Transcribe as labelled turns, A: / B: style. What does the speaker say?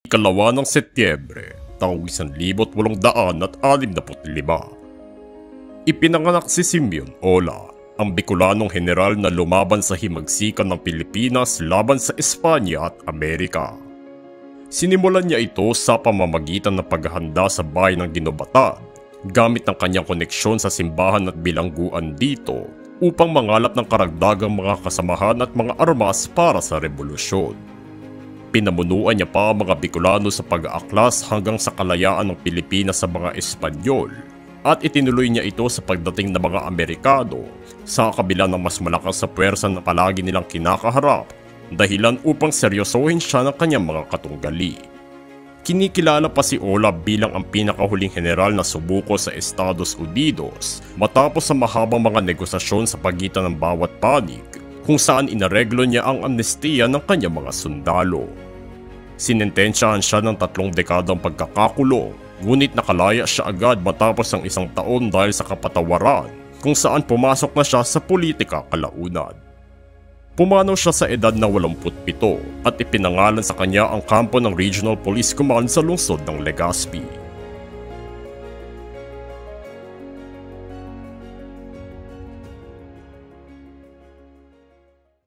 A: Ikalawa ng Setyembre, taong 1865. Ipinanganak si Simeon Ola, ang Bicolanong general na lumaban sa himagsikan ng Pilipinas laban sa Espanya at Amerika. Sinimulan niya ito sa pamamagitan ng paghahanda sa bayan ng Dinobatan, gamit ng kanyang koneksyon sa simbahan at bilangguan dito upang mangalap ng karagdagang mga kasamahan at mga armas para sa revolusyon. Pinamunuan niya pa ang mga Bicolano sa pag-aaklas hanggang sa kalayaan ng Pilipinas sa mga Espanyol, at itinuloy niya ito sa pagdating ng mga Amerikano sa kabila ng mas malakas sa puwersa na palagi nilang kinakaharap, dahilan upang seryosohin siya ng kanyang mga katunggali. Kinikilala pa si Ola bilang ang pinakahuling general na sumuko sa Estados Unidos matapos sa mahabang mga negosasyon sa pagitan ng bawat panig, kung saan inareglo niya ang amnestiya ng kanyang mga sundalo. Sinentensyahan siya ng 3 dekadang pagkakakulong, ngunit nakalaya siya agad matapos ang 1 taon dahil sa kapatawaran, kung saan pumasok na siya sa politika kalaunan. Pumanaw siya sa edad na 87 at ipinangalan sa kanya ang kampo ng Regional Police Command sa lungsod ng Legazpi.